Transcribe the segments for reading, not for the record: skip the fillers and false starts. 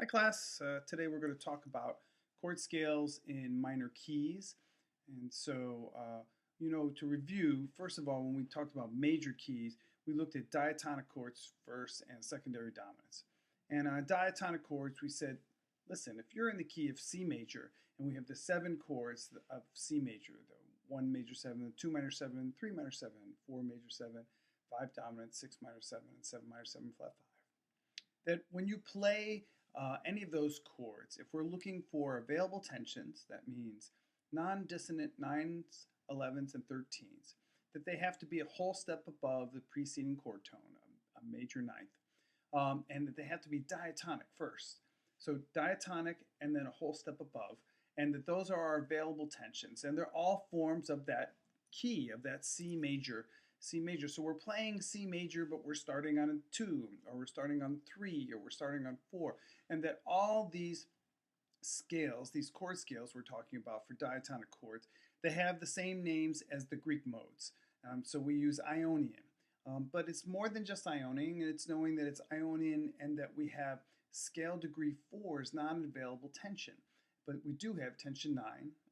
Hi class, today we're going to talk about chord scales in minor keys. And to review, first of all, when we talked about major keys, we looked at diatonic chords first and secondary dominants. And on diatonic chords, we said, listen, if you're in the key of C major and we have the 7 chords of C major, the 1 major 7, the 2 minor 7, 3 minor 7, 4 major 7, 5 dominant, 6 minor 7, and 7 minor 7 flat 5, that when you play any of those chords, if we're looking for available tensions, that means non-dissonant 9s, 11s, and 13s, that they have to be a whole step above the preceding chord tone, a major ninth, and that they have to be diatonic first. So diatonic and then a whole step above, and that those are our available tensions, and they're all forms of that key, of that C major. So we're playing C major, but we're starting on a 2, or we're starting on 3, or we're starting on 4, and that all these scales, these chord scales we're talking about for diatonic chords, they have the same names as the Greek modes. So we use Ionian. But it's more than just Ionian, it's knowing that it's Ionian and that we have scale degree 4 is not an available tension. But we do have tension 9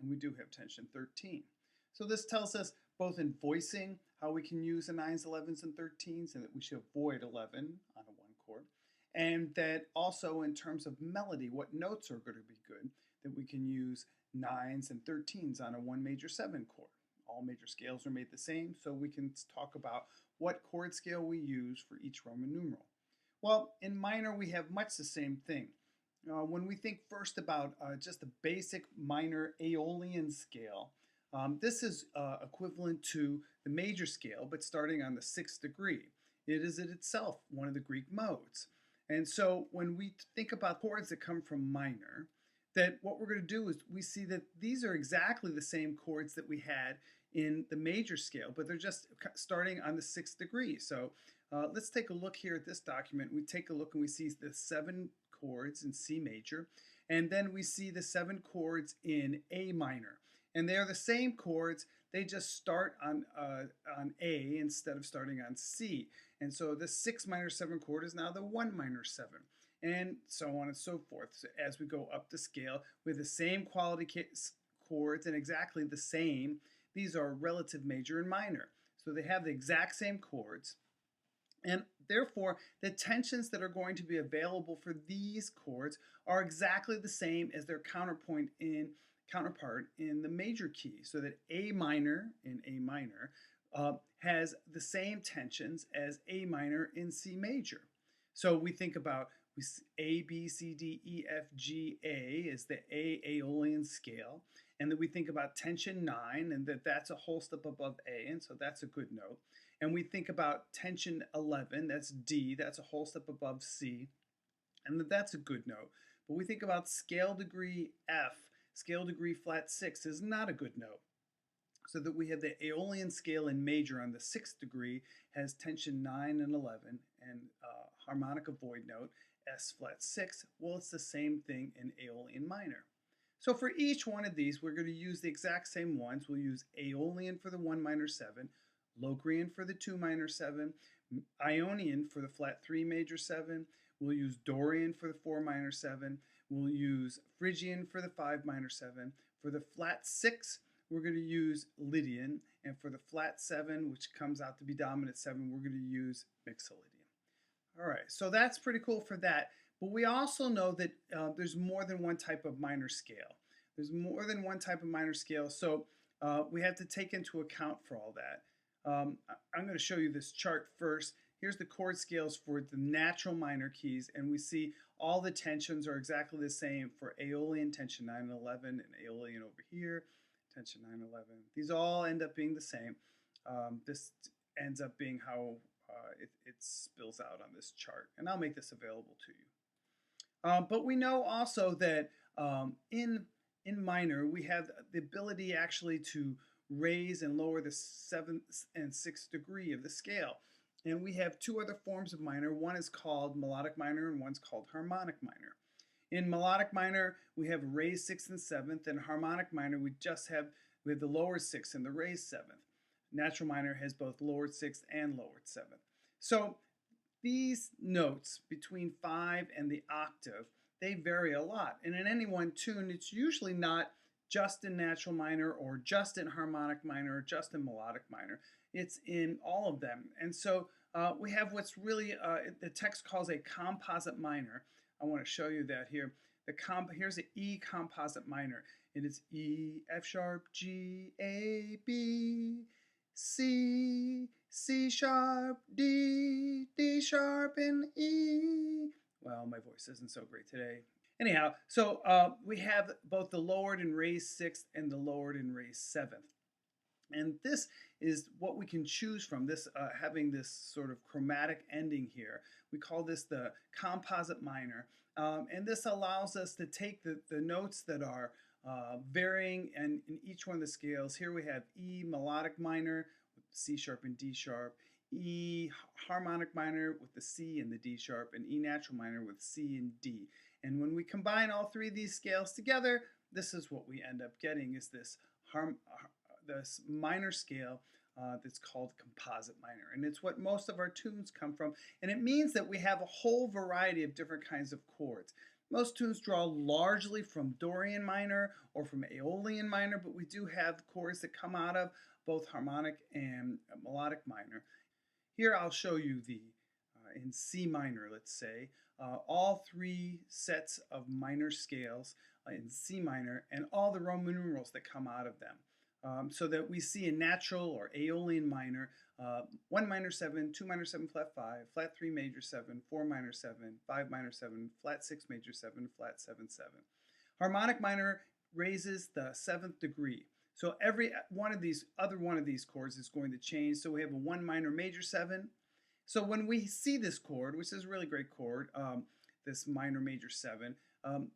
and we do have tension 13. So this tells us both in voicing how we can use the 9s, 11s, and 13s, and that we should avoid 11 on a 1 chord, and that also in terms of melody, what notes are going to be good, that we can use 9s and 13s on a 1 major 7 chord. All major scales are made the same, so we can talk about what chord scale we use for each Roman numeral. Well, in minor, we have much the same thing. When we think first about just the basic minor Aeolian scale, this is equivalent to the major scale, but starting on the 6th degree. It is in itself one of the Greek modes. And so when we think about chords that come from minor, that what we're going to do is we see that these are exactly the same chords that we had in the major scale, but they're just starting on the 6th degree. So let's take a look here at this document. We take a look and we see the 7 chords in C major, and then we see the 7 chords in A minor. And they're the same chords, they just start on A instead of starting on C. And so the 6 minor 7 chord is now the 1 minor 7, and so on and so forth. So as we go up the scale with the same quality chords and exactly the same, these are relative major and minor. So they have the exact same chords, and therefore the tensions that are going to be available for these chords are exactly the same as their counterpart in the major key, so that A minor in A minor has the same tensions as A minor in C major. So we think about A, B, C, D, E, F, G, A is the A Aeolian scale, and then we think about tension 9 and that's a whole step above A, and so that's a good note. And we think about tension 11, that's D, that's a whole step above C, and that's a good note. But we think about scale degree F, scale degree flat 6 is not a good note. So that we have the Aeolian scale in major on the 6th degree has tension 9 and 11 and harmonic void note S flat 6. Well, it's the same thing in Aeolian minor. So for each one of these, we're going to use the exact same ones. We'll use Aeolian for the 1 minor 7, Locrian for the 2 minor 7, Ionian for the flat 3 major 7. We'll use Dorian for the 4 minor 7. We'll use Phrygian for the 5 minor 7. For the flat 6, we're going to use Lydian. And for the flat 7, which comes out to be dominant 7, we're going to use Mixolydian. All right, so that's pretty cool for that. But we also know that there's more than one type of minor scale. There's more than one type of minor scale, so we have to take into account for all that. I'm going to show you this chart first. Here's the chord scales for the natural minor keys, and we see all the tensions are exactly the same for Aeolian, tension 9 and 11, and Aeolian over here, tension 9 and 11. These all end up being the same. This ends up being how it spills out on this chart, and I'll make this available to you. But we know also that in minor, we have the ability actually to raise and lower the 7th and 6th degree of the scale. And we have 2 other forms of minor. One is called melodic minor and one's called harmonic minor. In melodic minor, we have raised 6th and 7th, and harmonic minor, we have the lowered 6th and the raised 7th. Natural minor has both lowered 6th and lowered 7th. So these notes between 5 and the octave, they vary a lot. And in any one tune, it's usually not just in natural minor or just in harmonic minor or just in melodic minor. It's in all of them. And so we have what's really, the text calls a composite minor. I want to show you that here. Here's an E composite minor. It is E, F sharp, G, A, B, C, C sharp, D, D sharp, and E. Well, my voice isn't so great today. Anyhow, so we have both the lowered and raised sixth and the lowered and raised seventh. And this is what we can choose from, this having this sort of chromatic ending here. We call this the composite minor. And this allows us to take the notes that are varying and in each one of the scales. Here we have E melodic minor with C sharp and D sharp, E harmonic minor with the C and the D sharp, and E natural minor with C and D. And when we combine all three of these scales together, this is what we end up getting, is this minor scale that's called composite minor. And it's what most of our tunes come from. And it means that we have a whole variety of different kinds of chords. Most tunes draw largely from Dorian minor or from Aeolian minor, but we do have chords that come out of both harmonic and melodic minor. Here I'll show you in C minor, let's say, all three sets of minor scales in C minor and all the Roman numerals that come out of them. So that we see in natural or Aeolian minor, 1 minor 7, 2 minor 7 flat 5, flat 3 major 7, 4 minor 7, 5 minor 7, flat 6 major 7, flat 7 7. Harmonic minor raises the 7th degree. So every one of these chords is going to change. So we have a 1 minor major 7. So when we see this chord, which is a really great chord, this minor major 7,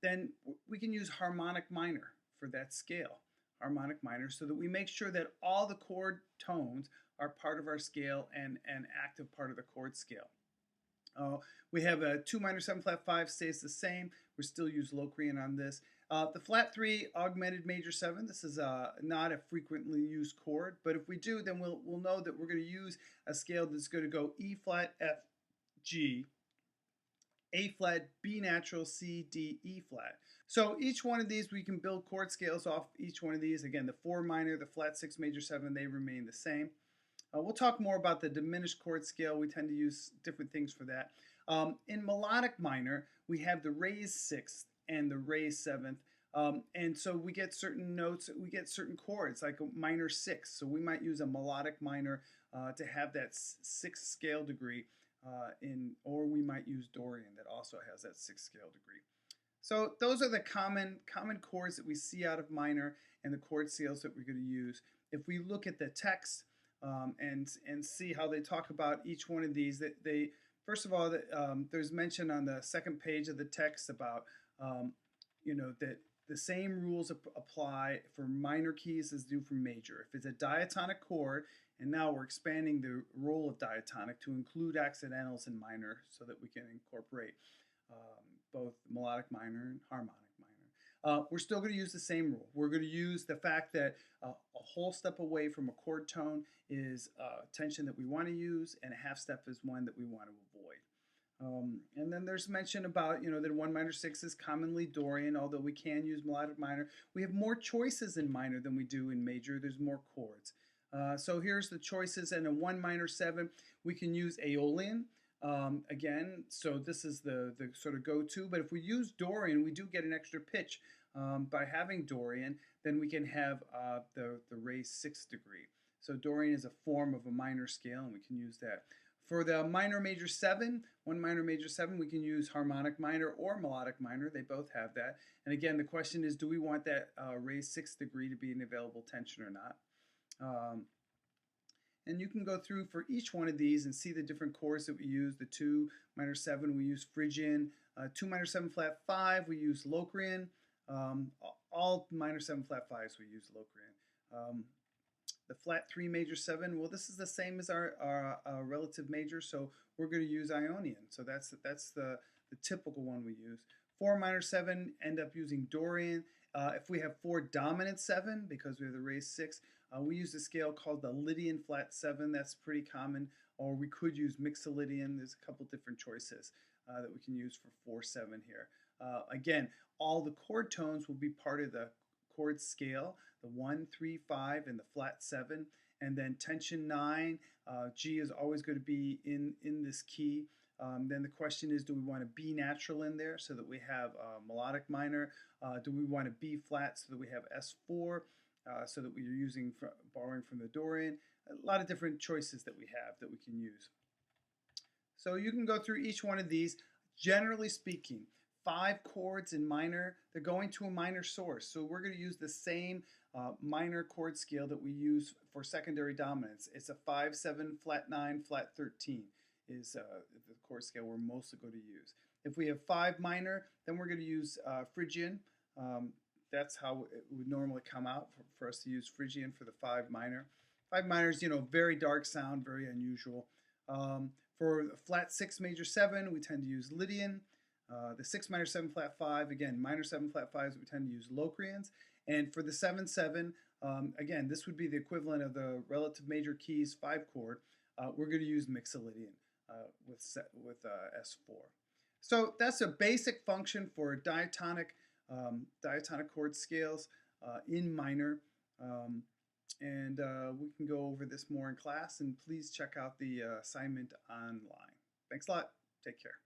then we can use harmonic minor for that scale. Harmonic minor, so that we make sure that all the chord tones are part of our scale and an active part of the chord scale. We have a 2 minor 7 flat 5 stays the same. We still use Locrian on this. The flat 3 augmented major 7, this is not a frequently used chord, but if we do, then we'll know that we're going to use a scale that's going to go E flat, F, G, A flat, B natural, C, D, E flat. So each one of these, we can build chord scales off each one of these. Again, the 4 minor, the flat 6 major 7, they remain the same. We'll talk more about the diminished chord scale. We tend to use different things for that. In melodic minor, we have the raised 6th and the raised 7th. And so we get certain notes, we get certain chords, like a minor 6. So we might use a melodic minor to have that 6th scale degree, or we might use Dorian that also has that 6th scale degree. So those are the common chords that we see out of minor and the chord scales that we're going to use. If we look at the text and see how they talk about each one of these, they first of all, there's mention on the second page of the text about that the same rules apply for minor keys as do for major. If it's a diatonic chord, and now we're expanding the role of diatonic to include accidentals in minor so that we can incorporate both melodic minor and harmonic minor. We're still going to use the same rule. We're going to use the fact that a whole step away from a chord tone is tension that we want to use, and a half step is one that we want to avoid. And then there's mention about, that 1 minor 6 is commonly Dorian, although we can use melodic minor. We have more choices in minor than we do in major. There's more chords. So here's the choices. And in 1 minor 7, we can use Aeolian. Again, so this is the sort of go-to, but if we use Dorian, we do get an extra pitch by having Dorian. Then we can have the raised 6th degree. So Dorian is a form of a minor scale, and we can use that. For the minor major 7, 1 minor major 7, we can use harmonic minor or melodic minor. They both have that. And again, the question is, do we want that raised 6th degree to be an available tension or not? And you can go through for each one of these and see the different chords that we use. The 2 minor 7, we use Phrygian. 2 minor 7 flat 5, we use Locrian. All minor 7 flat 5s, we use Locrian. The flat 3 major 7, well, this is the same as our relative major, so we're going to use Ionian. So that's the typical one we use. 4 minor 7, end up using Dorian. If we have 4 dominant 7, because we have the raised 6, we use a scale called the Lydian flat 7. That's pretty common. Or we could use Mixolydian. There's a couple different choices that we can use for 4/7 here. Again, all the chord tones will be part of the chord scale, the 1, 3, 5, and the flat 7. And then tension 9, G is always going to be in this key. Then the question is, do we want a B natural in there so that we have melodic minor? Do we want a B flat so that we have S4, so that we're borrowing from the Dorian? A lot of different choices that we have that we can use. So you can go through each one of these. Generally speaking, 5 chords in minor, they're going to a minor source. So we're going to use the same minor chord scale that we use for secondary dominance. It's a 5, 7, flat 9, flat 13 is the chord scale we're mostly going to use. If we have 5 minor, then we're going to use Phrygian. That's how it would normally come out for us to use Phrygian for the 5 minor. 5 minor is, very dark sound, very unusual. For flat 6 major 7, we tend to use Lydian. The 6 minor 7 flat 5, again, minor 7 flat 5s, we tend to use Locrians. And for the 7 7, again, this would be the equivalent of the relative major keys 5 chord. We're going to use Mixolydian with S4. So that's a basic function for diatonic chord scales in minor. And we can go over this more in class, and please check out the assignment online. Thanks a lot. Take care.